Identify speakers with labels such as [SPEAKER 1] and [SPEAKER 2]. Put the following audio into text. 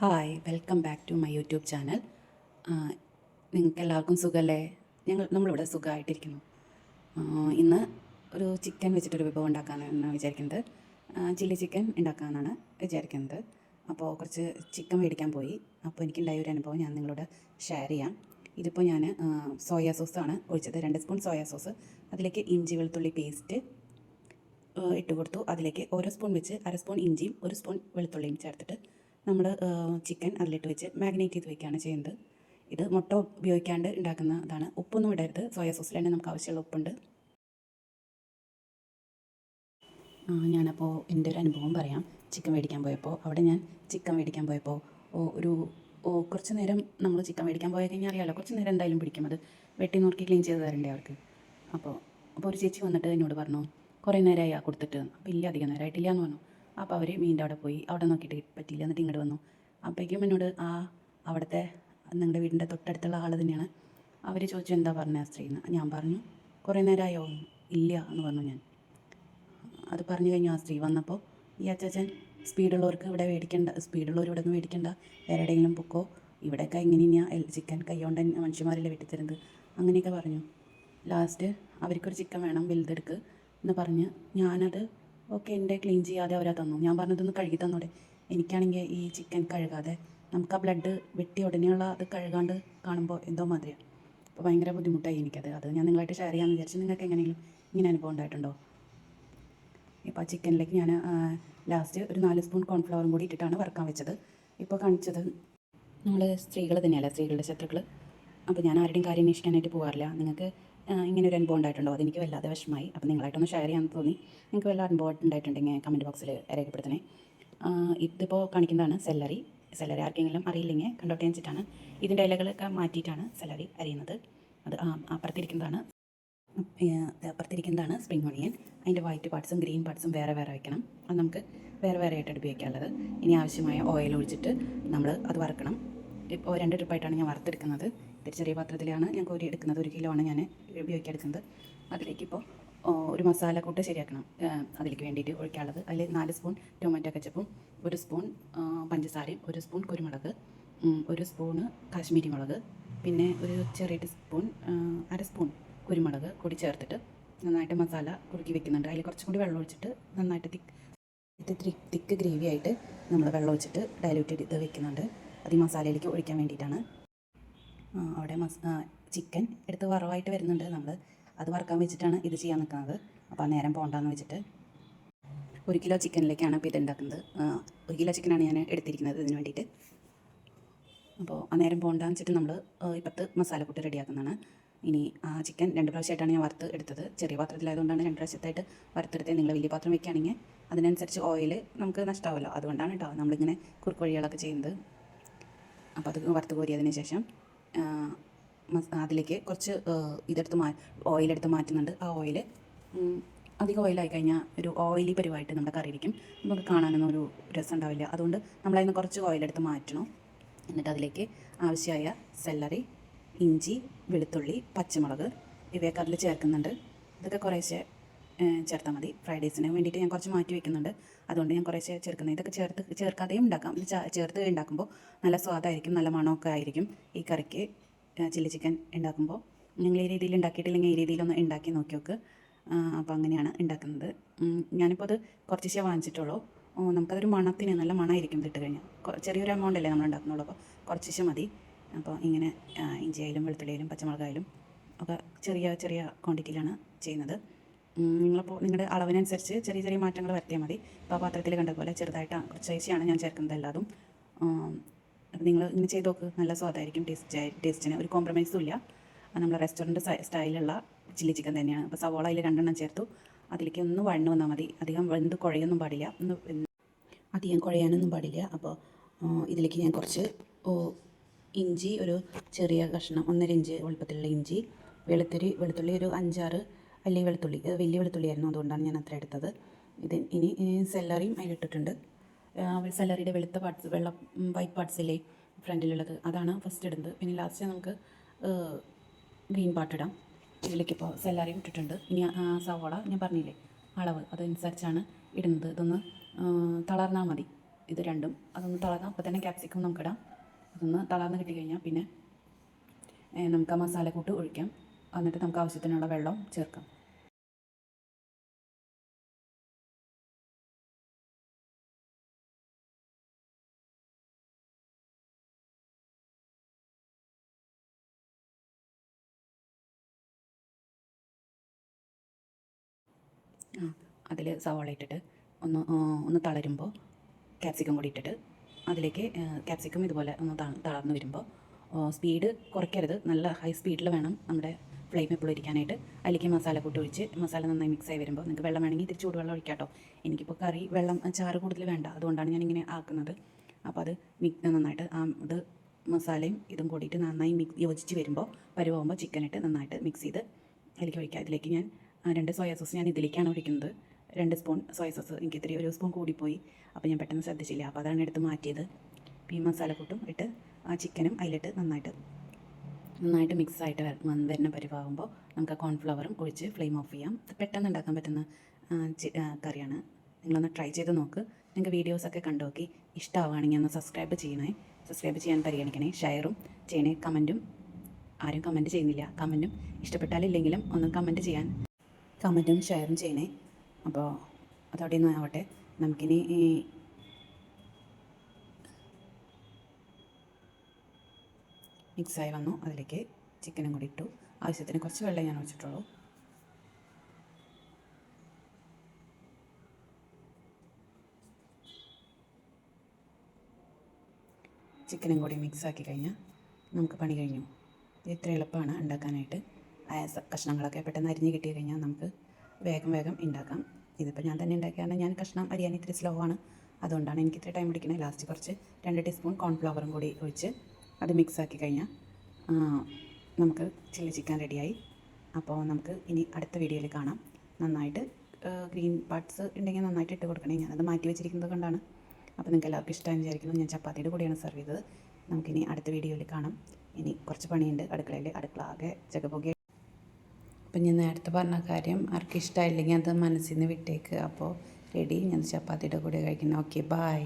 [SPEAKER 1] Hi welcome back to my YouTube channel. നിങ്ങൾക്ക് എല്ലാവർക്കും സുഖമല്ലേ? നമ്മളിവിടെ സുഖമായിട്ടിരിക്കുന്നു. ഇന്ന് ഒരു ചിക്കൻ വെച്ചിട്ടൊരു വിഭവം ഉണ്ടാക്കാനാണ് വിചാരിക്കുന്നത്. ചില്ലി ചിക്കൻ ഉണ്ടാക്കാനാണ് വിചാരിക്കുന്നത്. അപ്പോൾ കുറച്ച് ചിക്കൻ മേടിക്കാൻ പോയി. അപ്പോൾ എനിക്കുണ്ടായ ഒരു അനുഭവം ഞാൻ നിങ്ങളോട് ഷെയർ ചെയ്യാം. ഇതിപ്പോൾ ഞാൻ സോയാ സോസാണ് ഒഴിച്ചത്. 2 സ്പൂൺ സോയാ സോസ്, അതിലേക്ക് ഇഞ്ചി വെളുത്തുള്ളി പേസ്റ്റ് ഇട്ട് കൊടുത്തു. അതിലേക്ക് ഓരോ സ്പൂൺ വെച്ച് 1/2 സ്പൂൺ ഇഞ്ചിയും 1 സ്പൂൺ വെളുത്തുള്ളിയും ചേർത്തിട്ട് നമ്മൾ ചിക്കൻ അതിലിട്ട് വെച്ച് മാഗ്നേറ്റ് ചെയ്ത് വയ്ക്കുകയാണ് ചെയ്യുന്നത്. ഇത് മുട്ട ഉപയോഗിക്കാണ്ട് ഉണ്ടാക്കുന്ന ഇതാണ്. ഉപ്പൊന്നും ഇടരുത്, സോയാ സോസിൽ തന്നെ നമുക്ക് ആവശ്യമുള്ള ഉപ്പുണ്ട്. ഞാനപ്പോൾ എൻ്റെ ഒരു അനുഭവം പറയാം. ചിക്കൻ മേടിക്കാൻ പോയപ്പോൾ ഞാൻ ചിക്കൻ മേടിക്കാൻ പോയപ്പോൾ ഒരു കുറച്ച് നേരം നമ്മൾ ചിക്കൻ മേടിക്കാൻ പോയി കഴിഞ്ഞാൽ അറിയാമല്ലോ, കുറച്ച് നേരം എന്തായാലും പിടിക്കും. അത് വെട്ടി നുറുക്കി ക്ലീൻ ചെയ്ത് തരണ്ടേ അവർക്ക്. അപ്പോൾ ഒരു ചേച്ചി വന്നിട്ട് എന്നോട് പറഞ്ഞു, കുറേ നേരമായി കൊടുത്തിട്ട്. അപ്പോൾ ഇല്ല, അധികം നേരമായിട്ടില്ല എന്ന് പറഞ്ഞു. അപ്പോൾ അവർ മീൻ്റെ അവിടെ പോയി, അവിടെ നോക്കിയിട്ട് പറ്റിയില്ല, എന്നിട്ട് ഇങ്ങോട്ട് വന്നു. അപ്പോഴേക്കും എന്നോട് അവിടുത്തെ നിങ്ങളുടെ വീടിൻ്റെ തൊട്ടടുത്തുള്ള ആൾ തന്നെയാണ്. അവർ ചോദിച്ചു എന്താ പറഞ്ഞ സ്ത്രീന്ന്. ഞാൻ പറഞ്ഞു കുറേ നേരമായോ? ഇല്ല എന്ന് പറഞ്ഞു ഞാൻ. അത് പറഞ്ഞു കഴിഞ്ഞു. ആ സ്ത്രീ വന്നപ്പോൾ ഈ അച്ചാച്ചൻ സ്പീഡുള്ളവർക്ക് ഇവിടെ മേടിക്കേണ്ട, സ്പീഡുള്ളവർ ഇവിടെ നിന്ന് മേടിക്കേണ്ട, വേറെ എവിടെയെങ്കിലും പൊക്കോ, ഇവിടെയൊക്കെ ഇങ്ങനെയാണ് ചിക്കൻ കൈകൊണ്ട് മനുഷ്യന്മാരെല്ലാം വെട്ടിത്തരുന്നത്, അങ്ങനെയൊക്കെ പറഞ്ഞു. ലാസ്റ്റ് അവർക്കൊരു ചിക്കൻ വേണം, വലുതെടുക്ക് എന്ന് പറഞ്ഞ് ഞാനത് ഓക്കെ എൻ്റെ ക്ലീൻ ചെയ്യാതെ അവരാ തന്നു. ഞാൻ പറഞ്ഞതൊന്ന് കഴുകി തന്നോടെ. എനിക്കാണെങ്കിൽ ഈ ചിക്കൻ കഴുകാതെ നമുക്ക് ആ ബ്ലഡ് വെട്ടി ഉടനെയുള്ള അത് കഴുകാണ്ട് കാണുമ്പോൾ എന്തോ മാതിരിയാണ്. അപ്പോൾ ഭയങ്കര ബുദ്ധിമുട്ടായി എനിക്കത്. ഞാൻ നിങ്ങളായിട്ട് ഷെയർ ചെയ്യാമെന്ന് വിചാരിച്ചു. നിങ്ങൾക്ക് എങ്ങനെയെങ്കിലും ഇങ്ങനെ അനുഭവം ഉണ്ടായിട്ടുണ്ടോ? ഇപ്പോൾ ആ ചിക്കനിലേക്ക് ഞാൻ ലാസ്റ്റ് ഒരു 4 സ്പൂൺ കോൺഫ്ലവറും കൂടി ഇട്ടിട്ടാണ് വറുക്കാൻ വെച്ചത്. ഇപ്പോൾ കാണിച്ചത് നമ്മൾ സ്ത്രീകൾ തന്നെയല്ല, സ്ത്രീകളുടെ ശത്രുക്കൾ. അപ്പോൾ ഞാൻ ആരുടെയും കാര്യം അന്വേഷിക്കാനായിട്ട് പോകാറില്ല. നിങ്ങൾക്ക് ഇങ്ങനെ ഒരു അനുഭവം ഉണ്ടായിട്ടുണ്ടോ? അതെനിക്ക് വല്ലാതെ വിഷമമായി. അപ്പോൾ നിങ്ങളായിട്ടൊന്ന് ഷെയർ ചെയ്യാമെന്ന് തോന്നി. നിങ്ങൾക്ക് വല്ല അനുഭവം ഉണ്ടായിട്ടുണ്ടെങ്കിൽ കമൻറ്റ് ബോക്സിൽ രേഖപ്പെടുത്തണേ. ഇതിപ്പോൾ കാണിക്കുന്നതാണ് സെല്ലറി. ആർക്കെങ്കിലും അറിയില്ലെങ്കിൽ കണ്ടോട്ടെ വെച്ചിട്ടാണ്. ഇതിൻ്റെ ഇലകളൊക്കെ മാറ്റിയിട്ടാണ് സെല്ലറി അരിയുന്നത്. അത് അപ്പുറത്തിരിക്കുന്നതാണ് സ്പ്രിംഗ് ഓണിയൻ. അതിൻ്റെ വൈറ്റ് പാർട്സും ഗ്രീൻ പാർട്സും വേറെ വേറെ വയ്ക്കണം. അത് നമുക്ക് വേറെ വേറെ ആയിട്ട് ഉപയോഗിക്കാനുള്ളത്. ഇനി ആവശ്യമായ ഓയിൽ ഒഴിച്ചിട്ട് നമ്മൾ അത് വറുക്കണം. ഇപ്പോൾ 2 ട്രിപ്പായിട്ടാണ് ഞാൻ വറുത്തെടുക്കുന്നത്. ഇത്തിരി ചെറിയ പാത്രത്തിലാണ് ഞാൻ കോരി എടുക്കുന്നത്. 1 കിലോ ആണ് ഞാൻ ഉപയോഗിക്കാൻ എടുക്കുന്നത്. അതിലേക്ക് ഇപ്പോൾ ഒരു മസാലക്കൂട്ട് ശരിയാക്കണം. അതിലേക്ക് വേണ്ടിയിട്ട് ഒഴിക്കാനുള്ളത് അതിൽ 4 സ്പൂൺ ടൊമാറ്റോ കെച്ചപ്പും 1 സ്പൂൺ പഞ്ചസാരയും 1 സ്പൂൺ കുരുമുളക്, 1 സ്പൂണ് കാശ്മീരി മുളക്, പിന്നെ ഒരു ചെറിയ ടീസ്പൂൺ 1/2 സ്പൂൺ കുരുമുളക് കൂടി ചേർത്തിട്ട് നന്നായിട്ട് മസാല കുറുക്കി വെക്കുന്നുണ്ട്. അതിൽ കുറച്ചും കൂടി വെള്ളം ഒഴിച്ചിട്ട് നന്നായിട്ട് തിക്ക് ഗ്രേവി ആയിട്ട് നമ്മൾ വെള്ളം ഒഴിച്ചിട്ട് ഡയലൂട്ട് ചെയ്ത് വെക്കുന്നുണ്ട്. അത് ഈ മസാലയിലേക്ക് ഒഴിക്കാൻ വേണ്ടിയിട്ടാണ്. അവിടെ ചിക്കൻ എടുത്ത് വറവായിട്ട് വരുന്നുണ്ട്. നമ്മൾ അത് വറുക്കാൻ വെച്ചിട്ടാണ് ഇത് ചെയ്യാൻ നിൽക്കുന്നത്. അപ്പോൾ ആ നേരം പോകണ്ടെന്ന് വെച്ചിട്ട് 1 കിലോ ചിക്കനിലേക്കാണ് ഇപ്പോൾ ഇത് ഉണ്ടാക്കുന്നത്. 1 കിലോ ചിക്കനാണ് ഞാൻ എടുത്തിരിക്കുന്നത് ഇതിന് വേണ്ടിയിട്ട്. അപ്പോൾ ആ നേരം പോകണ്ടെന്ന് വെച്ചിട്ട് നമ്മൾ ഇപ്പത്ത് മസാലക്കൂട്ട് റെഡിയാക്കുന്നതാണ്. ഇനി ആ ചിക്കൻ 2 പ്രാവശ്യമായിട്ടാണ് ഞാൻ വറുത്ത് എടുത്തത്. ചെറിയ പാത്രത്തിലായതുകൊണ്ടാണ് 2 പ്രാവശ്യത്തായിട്ട് വറുത്തെടുത്തത്. നിങ്ങൾ വലിയ പാത്രം വയ്ക്കുകയാണെങ്കിൽ അതിനനുസരിച്ച് ഓയിൽ നമുക്ക് നഷ്ടമാവുമല്ലോ. അതുകൊണ്ടാണ് കേട്ടോ നമ്മളിങ്ങനെ കുറുക്ക് വഴികളൊക്കെ ചെയ്യുന്നത്. അപ്പോൾ അത് വറുത്ത് കോരിയതിന് ശേഷം അതിലേക്ക് കുറച്ച് ഓയിലെടുത്ത് മാറ്റുന്നുണ്ട്. ആ ഓയിൽ അധികം ഓയിലായി കഴിഞ്ഞാൽ ഒരു ഓയിലി പരിവായിട്ട് നമ്മുടെ കറി ഇരിക്കും. നമുക്ക് കാണാനൊന്നും ഒരു രസം ഉണ്ടാവില്ല. അതുകൊണ്ട് നമ്മളതിന് കുറച്ച് ഓയിലെടുത്ത് മാറ്റണം. എന്നിട്ട് അതിലേക്ക് ആവശ്യമായ സെല്ലറി, ഇഞ്ചി, വെളുത്തുള്ളി, പച്ചമുളക് ഇവയൊക്കെ അതിൽ ചേർക്കുന്നുണ്ട്. ഇതൊക്കെ കുറേശ്ശെ ചേർത്താൽ മതി. ഫ്രൈഡ് റൈസിന് വേണ്ടിയിട്ട് ഞാൻ കുറച്ച് മാറ്റി വയ്ക്കുന്നുണ്ട്. അതുകൊണ്ട് ഞാൻ കുറേശ്ശെ ചേർക്കുന്നത്. ഇതൊക്കെ ചേർക്കാതെയും ഉണ്ടാക്കാം. ഇത് ചേർത്ത് ഉണ്ടാക്കുമ്പോൾ നല്ല സ്വാദായിരിക്കും, നല്ല മണമൊക്കെ ആയിരിക്കും ഈ കറിക്ക്. ചില്ലി ചിക്കൻ ഉണ്ടാക്കുമ്പോൾ നിങ്ങൾ ഈ രീതിയിൽ ഉണ്ടാക്കിയിട്ടില്ലെങ്കിൽ ഈ രീതിയിലൊന്ന് ഉണ്ടാക്കി നോക്കി നോക്ക്. അപ്പോൾ അങ്ങനെയാണ് ഉണ്ടാക്കുന്നത്. ഞാനിപ്പോൾ അത് കുറച്ചേ വാങ്ങിച്ചിട്ടുള്ളൂ. നമുക്കതൊരു മണത്തിന് നല്ല മണമായിരിക്കും ഇതിട്ട് കഴിഞ്ഞാൽ. ചെറിയൊരു എമൗണ്ട് അല്ലേ നമ്മൾ ഉണ്ടാക്കുന്നുള്ളൂ. അപ്പോൾ കുറച്ചേ മതി. അപ്പോൾ ഇങ്ങനെ ഇഞ്ചിയായാലും വെളുത്തുള്ളിയായാലും പച്ചമുളകായാലും ഒക്കെ ചെറിയ ചെറിയ ക്വാണ്ടിറ്റിയിലാണ് ചെയ്യുന്നത്. നിങ്ങളിപ്പോൾ നിങ്ങളുടെ അളവിനനുസരിച്ച് ചെറിയ ചെറിയ മാറ്റങ്ങൾ വരുത്തിയാൽ മതി. ഇപ്പോൾ ആ പാത്രത്തിൽ കണ്ട പോലെ ചെറുതായിട്ടാണ് കുറച്ചേശിയാണ് ഞാൻ ചേർക്കുന്നത് എല്ലാതും. അപ്പോൾ നിങ്ങൾ ഇങ്ങനെ ചെയ്ത് നോക്ക്. നല്ല സ്വാദായിരിക്കും. ടേസ്റ്റിന് ഒരു കോംപ്രമൈസും ഇല്ല. നമ്മൾ റെസ്റ്റോറൻറ്റ് സ്റ്റൈലുള്ള ചില്ലി ചിക്കൻ തന്നെയാണ്. അപ്പോൾ സവോള അതിൽ 2 എണ്ണം ചേർത്തു. അതിലേക്ക് ഒന്ന് വഴന്ന് വന്നാൽ മതി. അധികം വെന്ത് കുഴയൊന്നും പാടില്ല, അധികം കുഴയാനൊന്നും പാടില്ല. അപ്പോൾ ഇതിലേക്ക് ഞാൻ കുറച്ച് ഇഞ്ചി, ഒരു ചെറിയ കഷ്ണം 1.5 ഇഞ്ച് വലുപ്പത്തിലുള്ള ഇഞ്ചി, വെളുത്തുള്ളി ഒരു 5-6 അല്ലി വെളുത്തുള്ളി, വലിയ വെളുത്തുള്ളിയായിരുന്നു, അതുകൊണ്ടാണ് ഞാൻ അത്ര എടുത്തത്. ഇനി സെല്ലറിയും അതിലിട്ടിട്ടുണ്ട്. സെല്ലറിയുടെ വെളുത്ത പാർട്സ്, വൈറ്റ് പാർട്സില്ലേ ഫ്രണ്ടിലുള്ളത്, അതാണ് ഫസ്റ്റ് ഇടുന്നത്. പിന്നെ ലാസ്റ്റ് നമുക്ക് ഗ്രീൻ പാർട്ട് ഇടാം. ഇതിലേക്ക് ഇപ്പോൾ സെല്ലറിയും ഇട്ടിട്ടുണ്ട്. ഇനി സവോള ഞാൻ പറഞ്ഞില്ലേ അളവ്, അതനുസരിച്ചാണ് ഇടുന്നത്. ഇതൊന്ന് തളർന്നാൽ മതി. ഇത് രണ്ടും അതൊന്ന് തളർന്ന് അപ്പോൾ തന്നെ ക്യാപ്സിക്കം നമുക്കിടാം. അതൊന്ന് തളർന്ന് കിട്ടിക്കഴിഞ്ഞാൽ പിന്നെ നമുക്ക് ആ മസാലക്കൂട്ട് ഒഴിക്കാം. എന്നിട്ട് നമുക്ക് ആവശ്യത്തിനുള്ള വെള്ളം ചേർക്കാം. അതിൽ സവാള ഇട്ടിട്ട് ഒന്ന് തളരുമ്പോൾ ക്യാപ്സിക്കം കൂടി ഇട്ടിട്ട് അതിലേക്ക് ക്യാപ്സിക്കം ഇതുപോലെ ഒന്ന് തളർന്ന് വരുമ്പോൾ സ്പീഡ് കുറയ്ക്കരുത്, നല്ല ഹൈ സ്പീഡിൽ വേണം നമ്മുടെ ഫ്ലെയിം എപ്പോഴും ഇരിക്കാനായിട്ട്. അതിലേക്ക് മസാലക്കൂട്ട് ഒഴിച്ച് മസാല നന്നായി മിക്സ് ആയി വരുമ്പോൾ നിങ്ങൾക്ക് വെള്ളം വേണമെങ്കിൽ തിരിച്ച് ചൂടുവെള്ളം ഒഴിക്കാം കേട്ടോ. എനിക്കിപ്പോൾ കറി വെള്ളം ചാറ് കൂടുതൽ വേണ്ട, അതുകൊണ്ടാണ് ഞാനിങ്ങനെ ആക്കുന്നത്. അപ്പോൾ അത് നന്നായിട്ട് ഇത് മസാലയും ഇതും കൂടിയിട്ട് നന്നായി യോജിച്ച് വരുമ്പോൾ പരുവാകുമ്പോൾ ചിക്കൻ ഇട്ട് നന്നായിട്ട് മിക്സ് ചെയ്ത് അതിലേക്ക് ഒഴിക്കുക. അതിലേക്ക് ഞാൻ 2 സോയാ സോസ് ഞാൻ ഇതിലേക്കാണ് ഒഴിക്കുന്നത്. 2 സ്പൂൺ സോയ സോസ് എനിക്ക് ഇത്തിരി 1 സ്പൂൺ കൂടിപ്പോയി, അപ്പോൾ ഞാൻ പെട്ടെന്ന് ശ്രദ്ധിച്ചില്ല, അപ്പോൾ അതാണ് എടുത്ത് മാറ്റിയത്. അപ്പോൾ ഈ മസാലക്കൂട്ടും ഇട്ട് ആ ചിക്കനും അതിലിട്ട് നന്നായിട്ട് മിക്സായിട്ട് വരുന്ന പരിവാകുമ്പോൾ നമുക്ക് കോൺഫ്ലവറും ഒഴിച്ച് ഫ്ലെയിം ഓഫ് ചെയ്യാം. പെട്ടെന്ന് ഉണ്ടാക്കാൻ പറ്റുന്ന കറിയാണ്. നിങ്ങളൊന്ന് ട്രൈ ചെയ്ത് നോക്ക്. നിങ്ങൾക്ക് വീഡിയോസൊക്കെ കണ്ടു നോക്കി ഇഷ്ടമാവുകയാണെങ്കിൽ ഒന്ന് സബ്സ്ക്രൈബ് ചെയ്യാൻ പരിഗണിക്കണേ. ഷെയറും ചെയ്യണേ. ആരും കമൻറ്റ് ചെയ്യുന്നില്ല. കമൻറ്റും ഇഷ്ടപ്പെട്ടാലില്ലെങ്കിലും ഒന്ന് കമൻറ്റും ഷെയറും ചെയ്യണേ. അപ്പോൾ അതവിടെ നിന്ന് ആവട്ടെ. നമുക്കിനി മിക്സായി വന്നു. അതിലേക്ക് ചിക്കനും കൂടി ഇട്ടു. ആവശ്യത്തിന് കുറച്ച് വെള്ളം ഞാൻ ഒഴിച്ചിട്ടുള്ളൂ. ചിക്കനും കൂടി മിക്സാക്കി കഴിഞ്ഞാൽ നമുക്ക് പണി കഴിഞ്ഞു. ഇത്ര എളുപ്പമാണ് ഉണ്ടാക്കാനായിട്ട്. കഷ്ണങ്ങളൊക്കെ പെട്ടെന്ന് അരിഞ്ഞ് കിട്ടി കഴിഞ്ഞാൽ നമുക്ക് വേഗം ഉണ്ടാക്കാം. ഇതിപ്പോൾ ഞാൻ തന്നെ ഉണ്ടാക്കിയാണ്. ഞാൻ കഷ്ണം അരിയാൻ ഇത്തിരി സ്ലോ ആണ്, അതുകൊണ്ടാണ് എനിക്ക് ഇത്ര ടൈം പിടിക്കുന്നത്. ലാസ്റ്റ് കുറച്ച് 2 ടീസ്പൂൺ കോൺഫ്ലവറും കൂടി ഒഴിച്ച് അത് മിക്സാക്കി കഴിഞ്ഞാൽ നമുക്ക് ചില്ലി ചിക്കൻ റെഡിയായി. അപ്പോൾ നമുക്ക് ഇനി അടുത്ത വീഡിയോയിൽ കാണാം. നന്നായിട്ട് ഗ്രീൻ പാർട്സ് ഉണ്ടെങ്കിൽ നന്നായിട്ട് ഇട്ട് കൊടുക്കണേ. ഞാനത് മാറ്റി വെച്ചിരിക്കുന്നത് കൊണ്ടാണ്. അപ്പോൾ നിങ്ങൾക്ക് എല്ലാവർക്കും ഇഷ്ടമായി വിചാരിക്കുന്നു. ഞാൻ ചപ്പാത്തിയുടെ കൂടെയാണ് സെർവ് ചെയ്തത്. നമുക്കിനി അടുത്ത വീഡിയോയിൽ കാണാം. ഇനി കുറച്ച് പണിയുണ്ട് അടുക്കള ആകെ ജഗപൊകെ. അപ്പം ഞാൻ നേരത്തെ പറഞ്ഞ കാര്യം ആർക്കും ഇഷ്ടമായില്ലെങ്കിൽ അത് മനസ്സിൽ നിന്ന് വിട്ടേക്ക്. അപ്പോൾ റെഡി, ഞാൻ ചപ്പാത്തിയുടെ കൂടെ കഴിക്കുന്നത്. Okay, by.